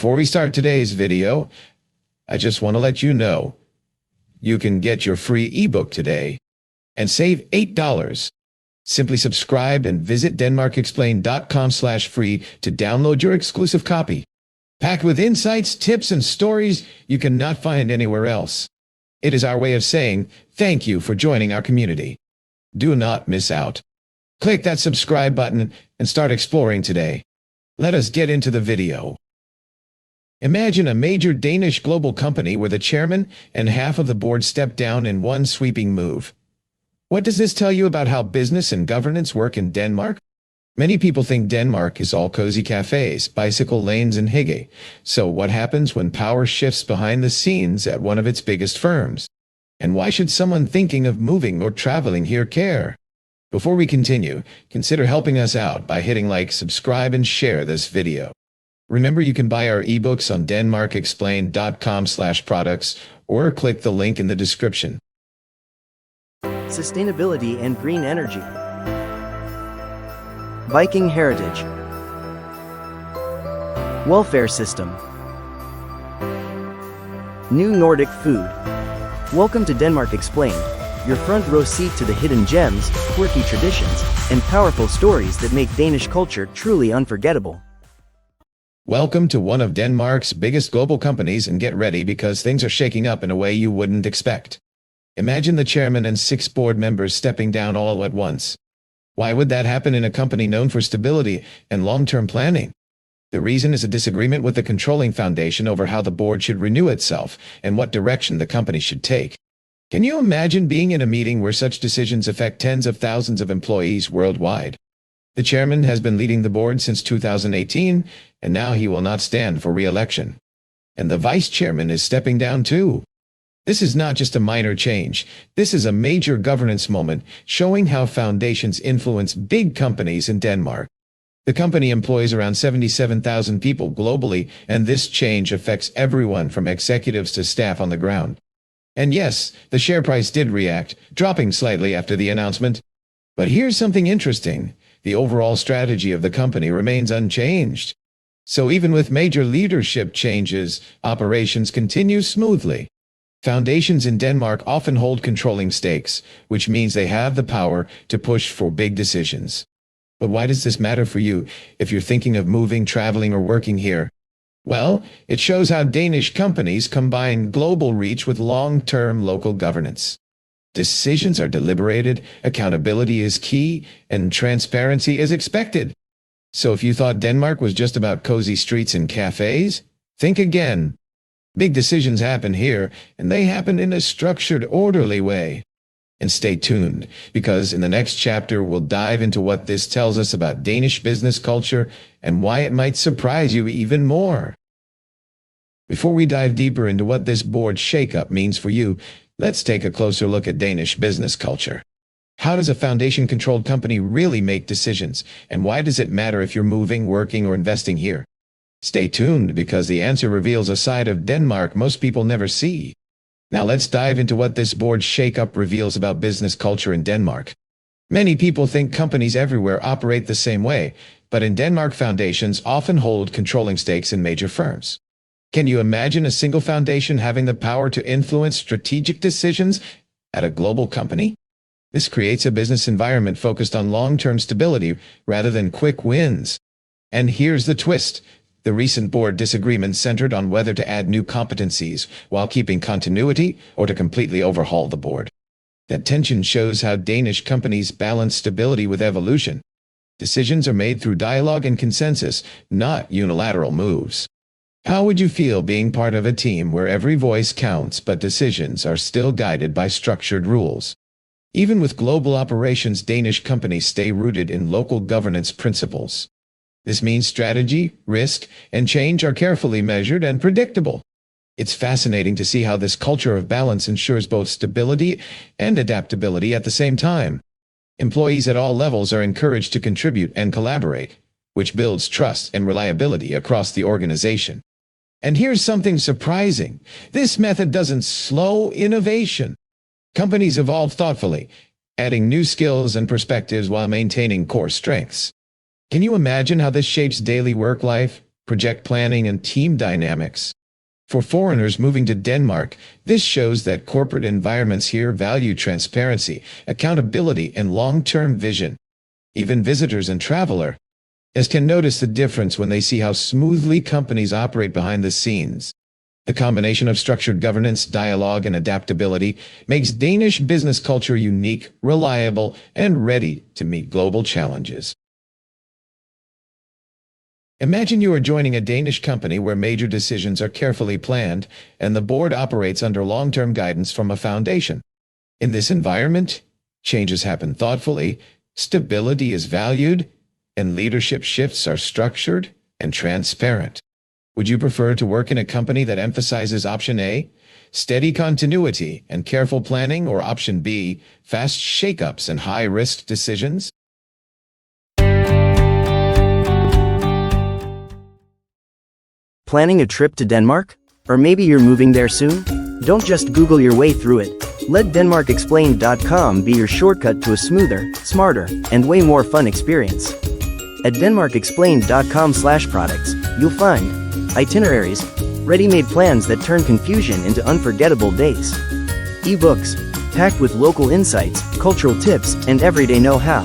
Before we start today's video, I just want to let you know you can get your free ebook today and save $8. Simply subscribe and visit denmarkexplained.com/free to download your exclusive copy, packed with insights, tips, and stories you cannot find anywhere else. It is our way of saying thank you for joining our community. Do not miss out. Click that subscribe button and start exploring today. Let us get into the video. Imagine a major Danish global company where the chairman and half of the board step down in one sweeping move. What does this tell you about how business and governance work in Denmark? Many people think Denmark is all cozy cafes, bicycle lanes, and hygge. So what happens when power shifts behind the scenes at one of its biggest firms? And why should someone thinking of moving or traveling here care? Before we continue, consider helping us out by hitting like, subscribe, and share this video. Remember, you can buy our ebooks on denmarkexplained.com/products or click the link in the description. Sustainability and green energy. Viking heritage. Welfare system. New Nordic food. Welcome to Denmark Explained, your front row seat to the hidden gems, quirky traditions, and powerful stories that make Danish culture truly unforgettable. Welcome to one of Denmark's biggest global companies, and get ready because things are shaking up in a way you wouldn't expect. Imagine the chairman and 6 board members stepping down all at once. Why would that happen in a company known for stability and long-term planning? The reason is a disagreement with the controlling foundation over how the board should renew itself and what direction the company should take. Can you imagine being in a meeting where such decisions affect tens of thousands of employees worldwide? The chairman has been leading the board since 2018, and now he will not stand for re-election. And the vice chairman is stepping down too. This is not just a minor change. This is a major governance moment, showing how foundations influence big companies in Denmark. The company employs around 77,000 people globally, and this change affects everyone from executives to staff on the ground. And yes, the share price did react, dropping slightly after the announcement. But here's something interesting. The overall strategy of the company remains unchanged. So even with major leadership changes, operations continue smoothly. Foundations in Denmark often hold controlling stakes, which means they have the power to push for big decisions. But why does this matter for you if you're thinking of moving, traveling, or working here? Well, it shows how Danish companies combine global reach with long-term local governance. Decisions are deliberated, accountability is key, and transparency is expected. So if you thought Denmark was just about cozy streets and cafes, think again. Big decisions happen here, and they happen in a structured, orderly way. And stay tuned, because in the next chapter we'll dive into what this tells us about Danish business culture and why it might surprise you even more. Before we dive deeper into what this board shakeup means for you, let's take a closer look at Danish business culture. How does a foundation-controlled company really make decisions, and why does it matter if you're moving, working, or investing here? Stay tuned, because the answer reveals a side of Denmark most people never see. Now let's dive into what this board shakeup reveals about business culture in Denmark. Many people think companies everywhere operate the same way, but in Denmark, foundations often hold controlling stakes in major firms. Can you imagine a single foundation having the power to influence strategic decisions at a global company? This creates a business environment focused on long-term stability rather than quick wins. And here's the twist. The recent board disagreement centered on whether to add new competencies while keeping continuity or to completely overhaul the board. That tension shows how Danish companies balance stability with evolution. Decisions are made through dialogue and consensus, not unilateral moves. How would you feel being part of a team where every voice counts but decisions are still guided by structured rules? Even with global operations, Danish companies stay rooted in local governance principles. This means strategy, risk, and change are carefully measured and predictable. It's fascinating to see how this culture of balance ensures both stability and adaptability at the same time. Employees at all levels are encouraged to contribute and collaborate, which builds trust and reliability across the organization. And here's something surprising. This method doesn't slow innovation. Companies evolve thoughtfully, adding new skills and perspectives while maintaining core strengths. Can you imagine how this shapes daily work life? project planning, and team dynamics. For foreigners moving to Denmark, this shows that corporate environments here value transparency, accountability, and long-term vision. Even visitors and travelers can notice the difference when they see how smoothly companies operate behind the scenes. The combination of structured governance, dialogue, and adaptability makes Danish business culture unique, reliable, and ready to meet global challenges. Imagine you are joining a Danish company where major decisions are carefully planned and the board operates under long-term guidance from a foundation. In this environment, changes happen thoughtfully, stability is valued, and leadership shifts are structured and transparent. Would you prefer to work in a company that emphasizes option A, steady continuity and careful planning, or option B, fast shakeups and high-risk decisions? Planning a trip to Denmark? Or maybe you're moving there soon? Don't just Google your way through it. Let DenmarkExplained.com be your shortcut to a smoother, smarter, and way more fun experience. At DenmarkExplained.com/products, you'll find itineraries, ready-made plans that turn confusion into unforgettable days. eBooks, packed with local insights, cultural tips, and everyday know-how.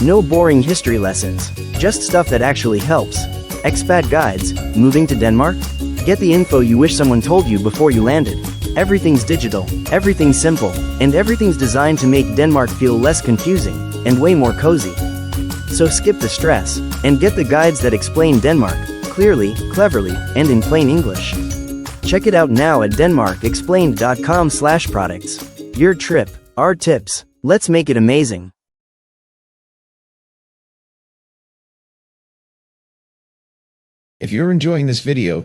No boring history lessons, just stuff that actually helps. Expat guides, moving to Denmark? Get the info you wish someone told you before you landed. Everything's digital, everything's simple, and everything's designed to make Denmark feel less confusing and way more cozy. So skip the stress and get the guides that explain Denmark clearly, cleverly, and in plain English. Check it out now at DenmarkExplained.com/products. Your trip, our tips. Let's make it amazing. If you're enjoying this video,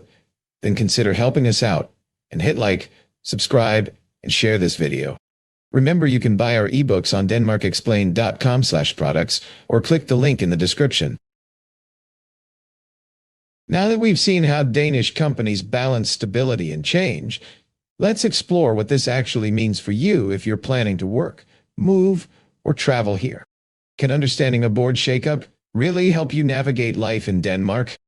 then consider helping us out and hit like, subscribe, and share this video. Remember, you can buy our ebooks on denmarkexplained.com/products or click the link in the description. Now that we've seen how Danish companies balance stability and change, let's explore what this actually means for you if you're planning to work, move, or travel here. Can understanding a board shakeup really help you navigate life in Denmark?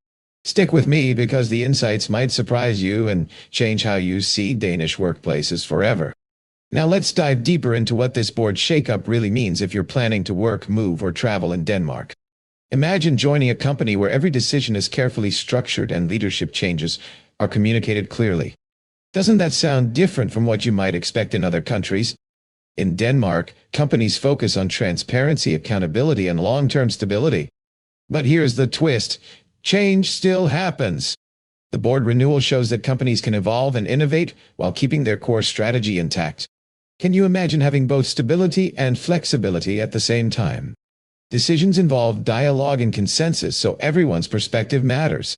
Stick with me because the insights might surprise you and change how you see Danish workplaces forever. Now let's dive deeper into what this board shakeup really means if you're planning to work, move, or travel in Denmark. Imagine joining a company where every decision is carefully structured and leadership changes are communicated clearly. Doesn't that sound different from what you might expect in other countries? In Denmark, companies focus on transparency, accountability, and long-term stability. But here's the twist. Change still happens. The board renewal shows that companies can evolve and innovate while keeping their core strategy intact. Can you imagine having both stability and flexibility at the same time? Decisions involve dialogue and consensus, so everyone's perspective matters.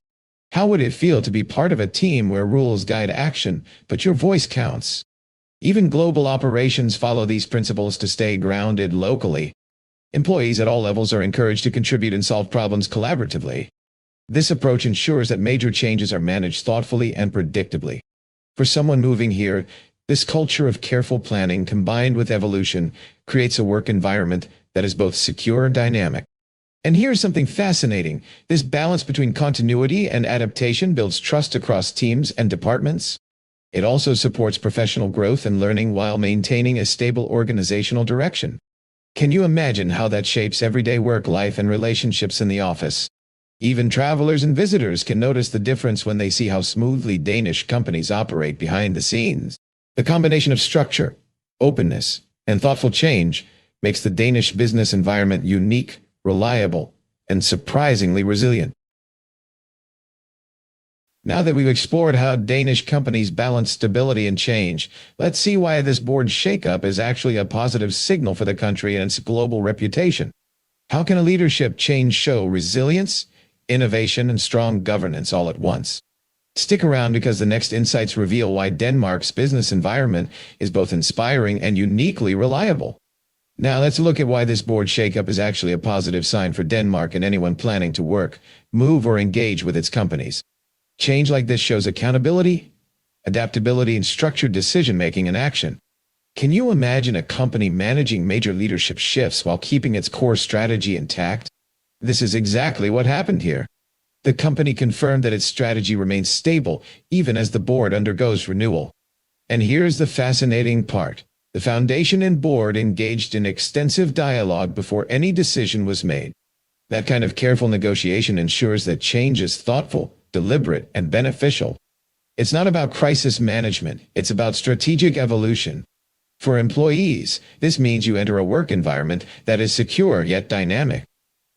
How would it feel to be part of a team where rules guide action, but your voice counts? Even global operations follow these principles to stay grounded locally. Employees at all levels are encouraged to contribute and solve problems collaboratively. This approach ensures that major changes are managed thoughtfully and predictably. For someone moving here, this culture of careful planning combined with evolution creates a work environment that is both secure and dynamic. And here's something fascinating. This balance between continuity and adaptation builds trust across teams and departments. It also supports professional growth and learning while maintaining a stable organizational direction. Can you imagine how that shapes everyday work life and relationships in the office? Even travelers and visitors can notice the difference when they see how smoothly Danish companies operate behind the scenes. The combination of structure, openness, and thoughtful change makes the Danish business environment unique, reliable, and surprisingly resilient. Now that we've explored how Danish companies balance stability and change, let's see why this board shakeup is actually a positive signal for the country and its global reputation. How can a leadership change show resilience, innovation, and strong governance all at once? Stick around because the next insights reveal why Denmark's business environment is both inspiring and uniquely reliable. Now let's look at why this board shakeup is actually a positive sign for Denmark and anyone planning to work, move, or engage with its companies. Change like this shows accountability, adaptability, and structured decision-making in action. Can you imagine a company managing major leadership shifts while keeping its core strategy intact? This is exactly what happened here. The company confirmed that its strategy remains stable even as the board undergoes renewal. And here's the fascinating part. The foundation and board engaged in extensive dialogue before any decision was made. That kind of careful negotiation ensures that change is thoughtful, deliberate, and beneficial. It's not about crisis management, it's about strategic evolution. For employees, this means you enter a work environment that is secure yet dynamic.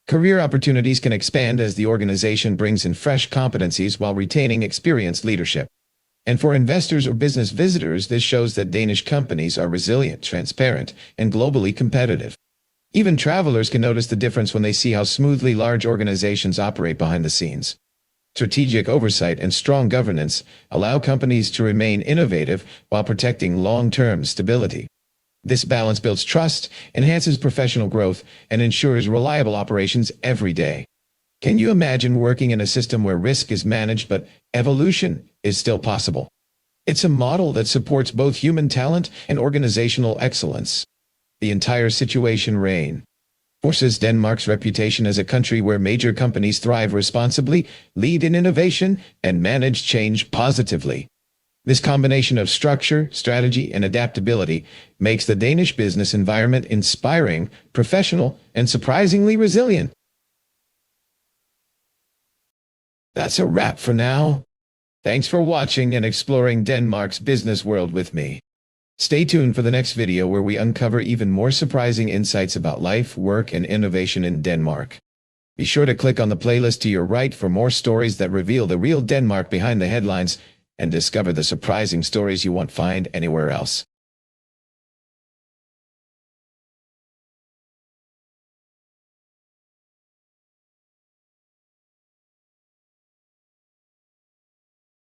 Career opportunities can expand as the organization brings in fresh competencies while retaining experienced leadership. And for investors or business visitors, this shows that Danish companies are resilient, transparent, and globally competitive. Even travelers can notice the difference when they see how smoothly large organizations operate behind the scenes. Strategic oversight and strong governance allow companies to remain innovative while protecting long-term stability. This balance builds trust, enhances professional growth, and ensures reliable operations every day. Can you imagine working in a system where risk is managed but evolution is still possible? It's a model that supports both human talent and organizational excellence. The entire situation reinforces Denmark's reputation as a country where major companies thrive responsibly, lead in innovation, and manage change positively. This combination of structure, strategy, and adaptability makes the Danish business environment inspiring, professional, and surprisingly resilient. That's a wrap for now. Thanks for watching and exploring Denmark's business world with me. Stay tuned for the next video where we uncover even more surprising insights about life, work, and innovation in Denmark. Be sure to click on the playlist to your right for more stories that reveal the real Denmark behind the headlines and discover the surprising stories you won't find anywhere else.